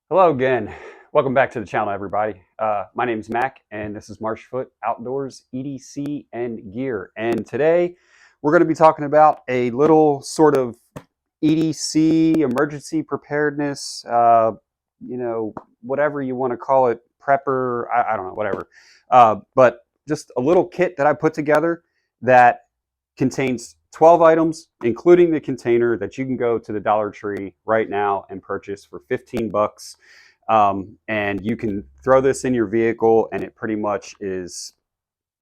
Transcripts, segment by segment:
Hello again. Welcome back to the channel, everybody. My name is Mac, and this is Marshfoot Outdoors EDC and Gear. And today we're going to be talking about a little sort of EDC, emergency preparedness, whatever you want to call it, prepper, I don't know, whatever. But just a little kit that I put together that contains 12 items, including the container that you can go to the Dollar Tree right now and purchase for 15 bucks. And you can throw this in your vehicle and it pretty much is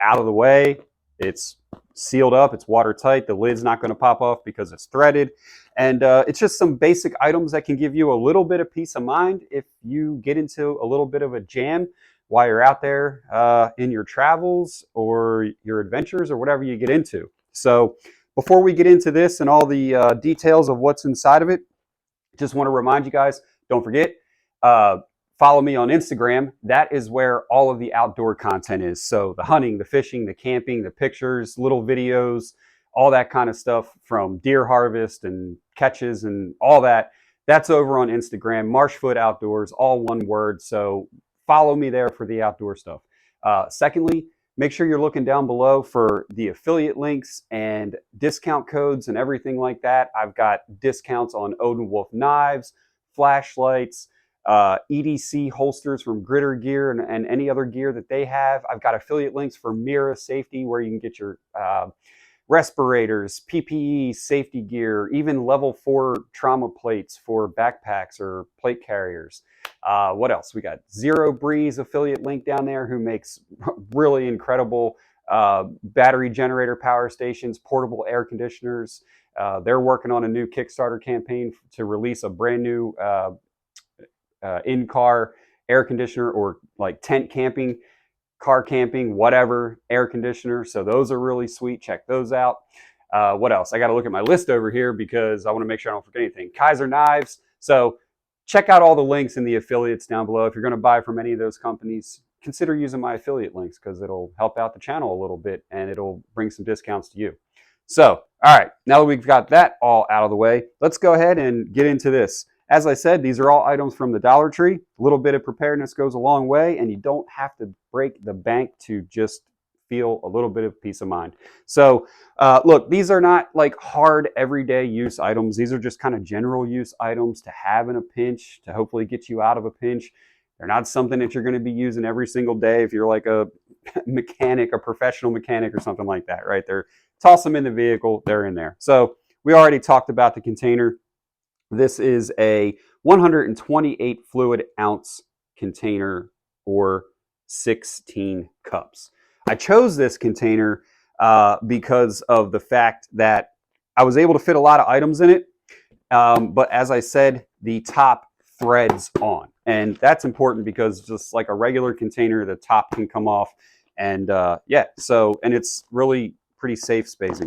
out of the way. It's sealed up, it's watertight, the lid's not going to pop off because it's threaded. And it's just some basic items that can give you a little bit of peace of mind if you get into a little bit of a jam while you're out there in your travels or your adventures or whatever you get into. So before we get into this and all the details of what's inside of it, just want to remind you guys, don't forget, follow me on Instagram. That is where all of the outdoor content is. So the hunting, the fishing, the camping, the pictures, little videos, all that kind of stuff from deer harvest and catches and all that. That's over on Instagram, Marshfoot Outdoors, all one word. So follow me there for the outdoor stuff. Secondly, make sure you're looking down below for the affiliate links and discount codes and everything like that. I've got discounts on Odin Wolf knives, flashlights, EDC holsters from Gritter Gear and any other gear that they have. I've got affiliate links for MIRA safety where you can get your respirators, PPE, safety gear, even level 4 trauma plates for backpacks or plate carriers. What else? We got Zero Breeze affiliate link down there who makes really incredible battery generator power stations, portable air conditioners. They're working on a new Kickstarter campaign to release a brand new in-car air conditioner or like tent camping, car camping, whatever, air conditioner. So those are really sweet. Check those out. What else? I got to look at my list over here because I want to make sure I don't forget anything. Kaiser Knives. So check out all the links in the affiliates down below. If you're going to buy from any of those companies, consider using my affiliate links because it'll help out the channel a little bit and it'll bring some discounts to you. So, all right, now that we've got that all out of the way, let's go ahead and get into this. As I said, these are all items from the Dollar Tree. A little bit of preparedness goes a long way, and you don't have to break the bank to just feel a little bit of peace of mind. So look, these are not like hard everyday use items. These are just kind of general use items to have in a pinch, to hopefully get you out of a pinch. They're not something that you're going to be using every single day if you're like a mechanic, a professional mechanic or something like that, right? They're toss them in the vehicle, they're in there. So we already talked about the container. This is a 128 fluid ounce container or 16 cups. I chose this container because of the fact that I was able to fit a lot of items in it. But as I said, the top threads on. And that's important because just like a regular container, the top can come off. And yeah, so, and it's really pretty safe space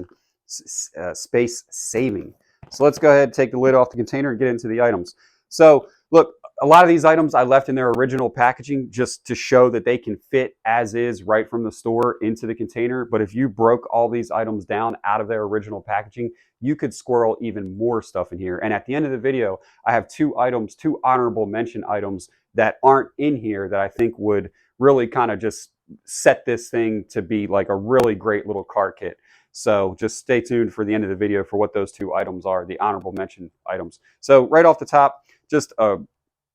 saving. So let's go ahead and take the lid off the container and get into the items. So look, a lot of these items I left in their original packaging just to show that they can fit as is right from the store into the container. But if you broke all these items down out of their original packaging, you could squirrel even more stuff in here. And at the end of the video, I have two honorable mention items that aren't in here that I think would really kind of just set this thing to be like a really great little car kit. So just stay tuned for the end of the video for what those two items are, the honorable mention items. So right off the top, just a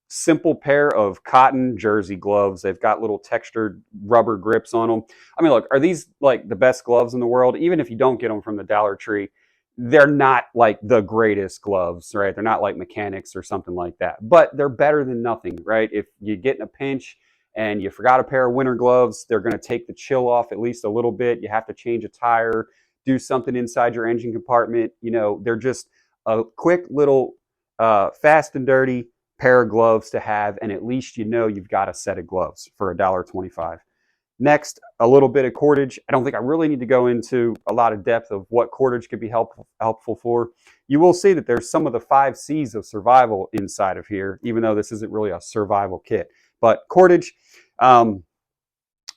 simple pair of cotton jersey gloves. They've got little textured rubber grips on them. I mean, look, are these like the best gloves in the world? Even if you don't get them from the Dollar Tree, they're not like the greatest gloves, right? They're not like mechanics or something like that, but they're better than nothing, right? If you get in a pinch and you forgot a pair of winter gloves, they're going to take the chill off at least a little bit. You have to change a tire, do something inside your engine compartment. You know, they're just a quick little fast and dirty pair of gloves to have, and at least you know you've got a set of gloves for $1.25. Next, a little bit of cordage. I don't think I really need to go into a lot of depth of what cordage could be helpful for. You will see that there's some of the 5 C's of survival inside of here, even though this isn't really a survival kit. But cordage,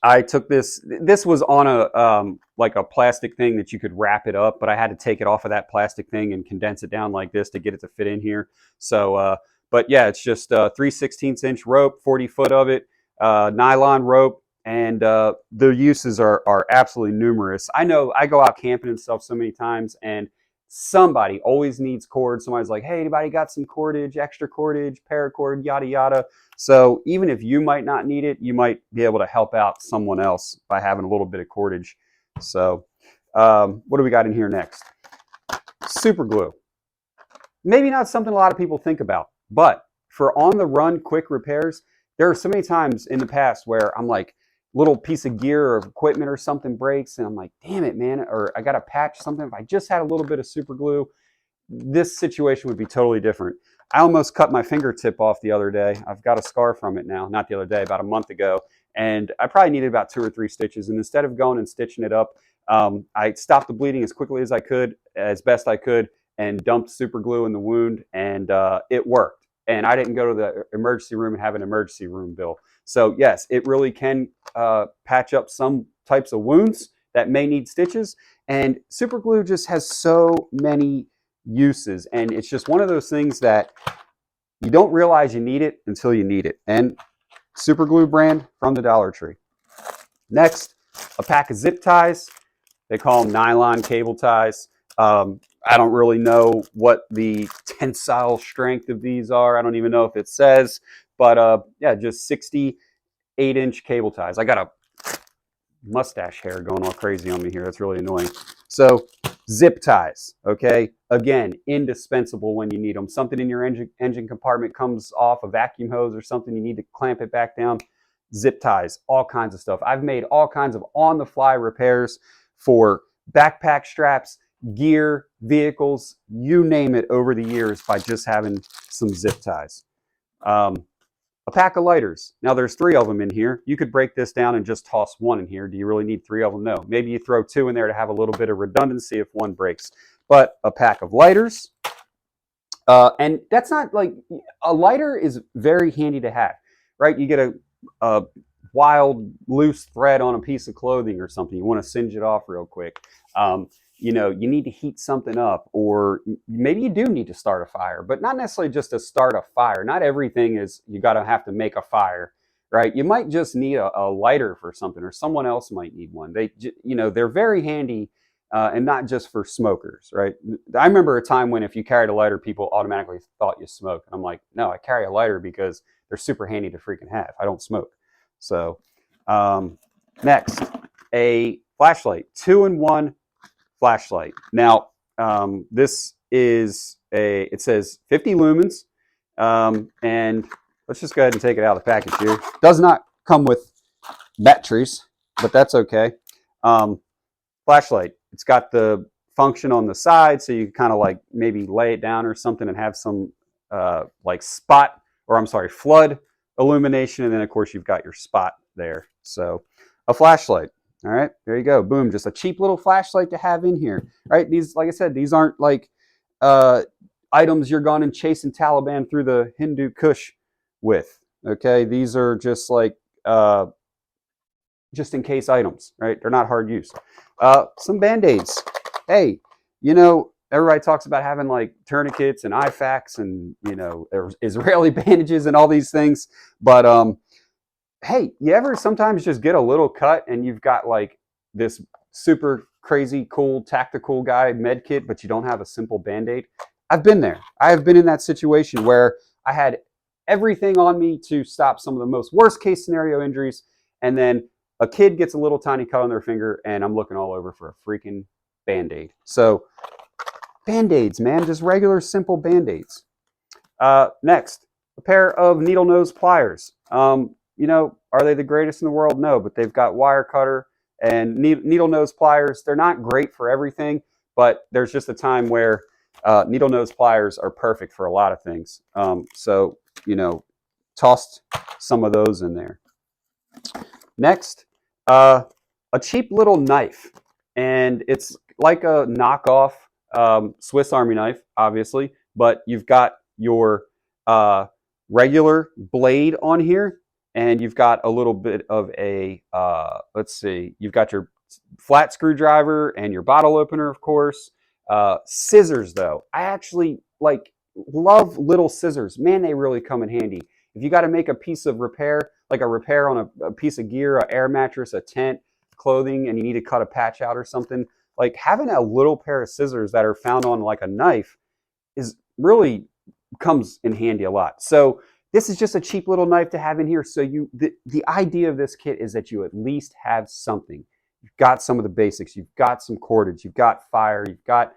I took this was on a like a plastic thing that you could wrap it up, but I had to take it off of that plastic thing and condense it down like this to get it to fit in here. So But yeah, it's just 3/16" rope, 40 foot of it, nylon rope, and the uses are absolutely numerous. I know I go out camping and stuff so many times, and somebody always needs cord. Somebody's like, hey, anybody got some cordage, extra cordage, paracord, yada yada. So even if you might not need it, you might be able to help out someone else by having a little bit of cordage. So what do we got in here next? Super glue. Maybe not something a lot of people think about, but for on the run quick repairs, there are so many times in the past where I'm like, little piece of gear or equipment or something breaks and I'm like, damn it, man, or I got to patch something. If I just had a little bit of super glue, this situation would be totally different. I almost cut my fingertip off the other day. I've got a scar from it now, not the other day, about a month ago. And I probably needed about 2 or 3 stitches. And instead of going and stitching it up, I stopped the bleeding as quickly as I could, as best I could, and dumped super glue in the wound, and it worked. And I didn't go to the emergency room and have an emergency room bill. So yes, it really can patch up some types of wounds that may need stitches. And super glue just has so many uses, and it's just one of those things that you don't realize you need it until you need it. And super glue brand from the Dollar Tree. Next, a pack of zip ties. They call them nylon cable ties. I don't really know what the tensile strength of these are. I don't even know if it says, but yeah, just 68-inch cable ties. I got a mustache hair going all crazy on me here. That's really annoying. So zip ties, okay? Again, indispensable when you need them. Something in your engine compartment comes off, a vacuum hose or something, you need to clamp it back down. Zip ties, all kinds of stuff. I've made all kinds of on-the-fly repairs for backpack straps, gear, vehicles, you name it, over the years by just having some zip ties. A pack of lighters. Now there's 3 of them in here. You could break this down and just toss 1 in here. Do you really need 3 of them? No. Maybe you throw 2 in there to have a little bit of redundancy if 1 breaks. But a pack of lighters. And that's not like, a lighter is very handy to have, right? You get a wild loose thread on a piece of clothing or something. You want to singe it off real quick. You know, you need to heat something up, or maybe you do need to start a fire, but not necessarily just to start a fire. Not everything is you got to have to make a fire, right? You might just need a lighter for something, or someone else might need one. They're very handy, and not just for smokers, right? I remember a time when if you carried a lighter, people automatically thought you smoked. I'm like, no, I carry a lighter because they're super handy to freaking have. I don't smoke. So next, a flashlight, 2-in-1 flashlight. Now, this is it says 50 lumens, and let's just go ahead and take it out of the package here. Does not come with batteries, but that's okay. Flashlight, it's got the function on the side, so you kind of like maybe lay it down or something and have some like flood illumination, and then of course you've got your spot there. So a flashlight. All right, there you go. Boom, just a cheap little flashlight to have in here, right? These, like I said, these aren't like items you're going and chasing Taliban through the Hindu Kush with, okay? These are just like just in case items, right? They're not hard use. Some Band-Aids. Hey, everybody talks about having like tourniquets and IFAKs and, Israeli bandages and all these things, but hey, you ever sometimes just get a little cut and you've got like this super crazy cool tactical guy med kit, but you don't have a simple Band-Aid? I've been there. I have been in that situation where I had everything on me to stop some of the most worst case scenario injuries, and then a kid gets a little tiny cut on their finger and I'm looking all over for a freaking Band-Aid. So Band-Aids, man, just regular simple Band-Aids. Next, a pair of needle nose pliers. Are they the greatest in the world? No, but they've got wire cutter and needle nose pliers. They're not great for everything, but there's just a time where needle nose pliers are perfect for a lot of things. So, tossed some of those in there. Next, a cheap little knife, and it's like a knockoff Swiss Army knife, obviously, but you've got your regular blade on here, and you've got a little bit of a, you've got your flat screwdriver and your bottle opener, of course. Scissors, though. I actually, love little scissors. Man, they really come in handy. If you got to make a piece of repair, like a repair on a piece of gear, an air mattress, a tent, clothing, and you need to cut a patch out or something, like having a little pair of scissors that are found on like a knife is really comes in handy a lot. So this is just a cheap little knife to have in here. So the idea of this kit is that you at least have something. You've got some of the basics. You've got some cordage. You've got fire. You've got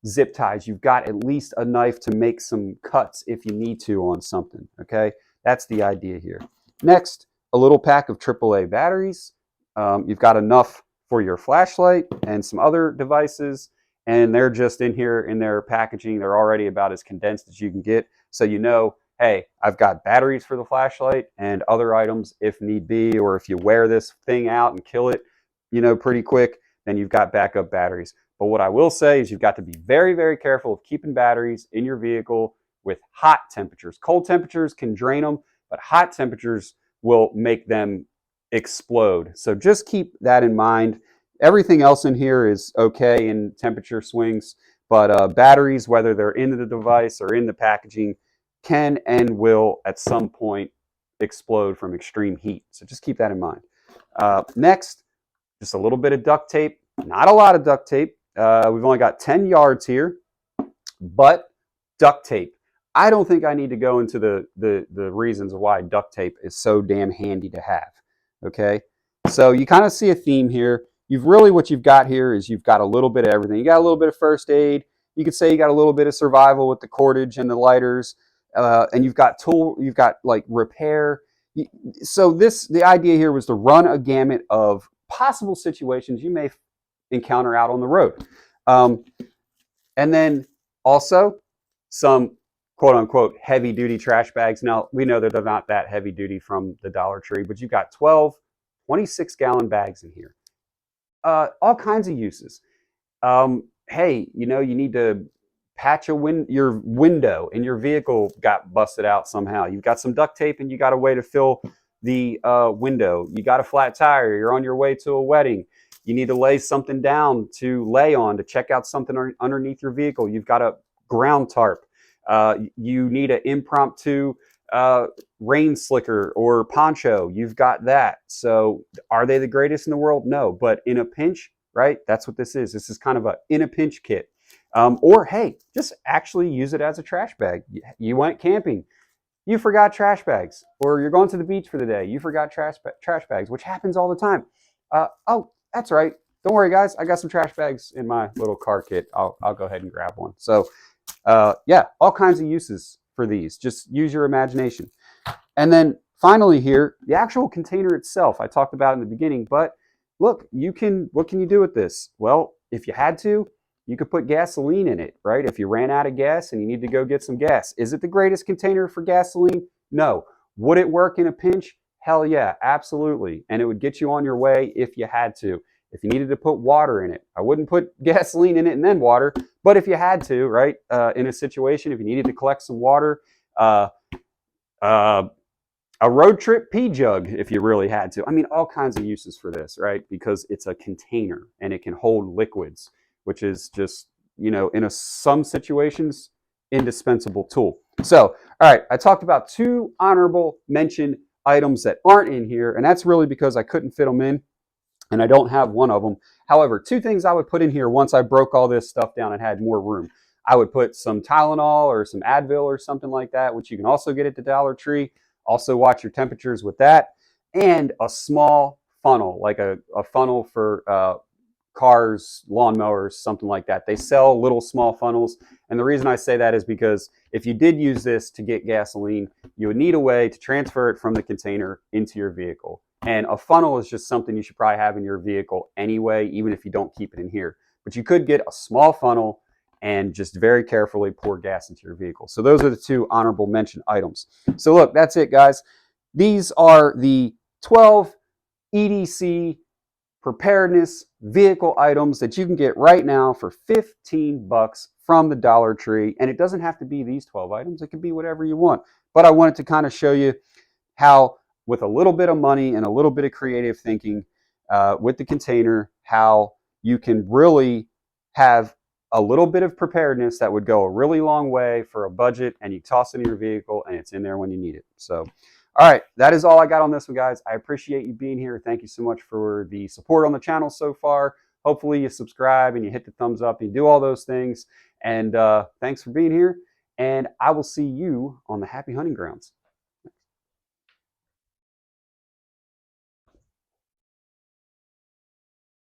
zip ties. You've got at least a knife to make some cuts if you need to on something. Okay, that's the idea here. Next, a little pack of AAA batteries. You've got enough for your flashlight and some other devices, and they're just in here in their packaging. They're already about as condensed as you can get, so you know, hey, I've got batteries for the flashlight and other items if need be, or if you wear this thing out and kill it, you know, pretty quick, then you've got backup batteries. But what I will say is you've got to be very, very careful of keeping batteries in your vehicle with hot temperatures. Cold temperatures can drain them, but hot temperatures will make them explode. So just keep that in mind. Everything else in here is okay in temperature swings, but batteries, whether they're in the device or in the packaging, can and will at some point explode from extreme heat. So just keep that in mind. Next, just a little bit of duct tape. Not a lot of duct tape. We've only got 10 yards here, but duct tape. I don't think I need to go into the reasons why duct tape is so damn handy to have. Okay, so you kind of see a theme here. What you've got here is you've got a little bit of everything. You got a little bit of first aid. You could say you got a little bit of survival with the cordage and the lighters, and you've got like repair. So the idea here was to run a gamut of possible situations you may encounter out on the road. And then also some quote unquote heavy duty trash bags. Now we know that they're not that heavy duty from the Dollar Tree, but you've got 12 26-gallon bags in here. All kinds of uses. Hey, you know, you need to patch your window and your vehicle got busted out somehow. You've got some duct tape and you got a way to fill the window. You got a flat tire. You're on your way to a wedding. You need to lay something down to lay on to check out something underneath your vehicle. You've got a ground tarp. You need an impromptu rain slicker or poncho. You've got that. So are they the greatest in the world? No, but in a pinch, right? That's what this is. This is kind of a in a pinch kit. Or hey, just actually use it as a trash bag. You went camping. You forgot trash bags, or you're going to the beach for the day. You forgot trash bags, which happens all the time. Oh, that's right. Don't worry, guys. I got some trash bags in my little car kit. I'll go ahead and grab one. So, yeah, all kinds of uses for these. Just use your imagination. And then finally here, the actual container itself. I talked about in the beginning, but look, what can you do with this? Well, if you had to, you could put gasoline in it, right? If you ran out of gas and you need to go get some gas. Is it the greatest container for gasoline? No. Would it work in a pinch? Hell yeah, absolutely. And it would get you on your way if you had to. If you needed to put water in it, I wouldn't put gasoline in it and then water, but if you had to, right, in a situation, if you needed to collect some water, a road trip pee jug if you really had to. I mean, all kinds of uses for this, right? Because it's a container and it can hold liquids, which is just, you know, in some situations, indispensable tool. So, all right, I talked about 2 honorable mention items that aren't in here, and that's really because I couldn't fit them in, and I don't have one of them. However, 2 things I would put in here once I broke all this stuff down and had more room. I would put some Tylenol or some Advil or something like that, which you can also get at the Dollar Tree. Also watch your temperatures with that. And a small funnel, like a funnel for cars, lawnmowers, something like that. They sell little small funnels. And the reason I say that is because if you did use this to get gasoline, you would need a way to transfer it from the container into your vehicle. And a funnel is just something you should probably have in your vehicle anyway, even if you don't keep it in here. But you could get a small funnel and just very carefully pour gas into your vehicle. So those are the 2 honorable mention items. So look, that's it, guys. These are the 12 EDC preparedness vehicle items that you can get right now for $15 from the Dollar Tree. And it doesn't have to be these 12 items. It can be whatever you want. But I wanted to kind of show you how, with a little bit of money and a little bit of creative thinking with the container, how you can really have a little bit of preparedness that would go a really long way for a budget, and you toss it in your vehicle and it's in there when you need it. So, all right, that is all I got on this one, guys. I appreciate you being here. Thank you so much for the support on the channel so far. Hopefully you subscribe and you hit the thumbs up and you do all those things. And thanks for being here. And I will see you on the happy hunting grounds.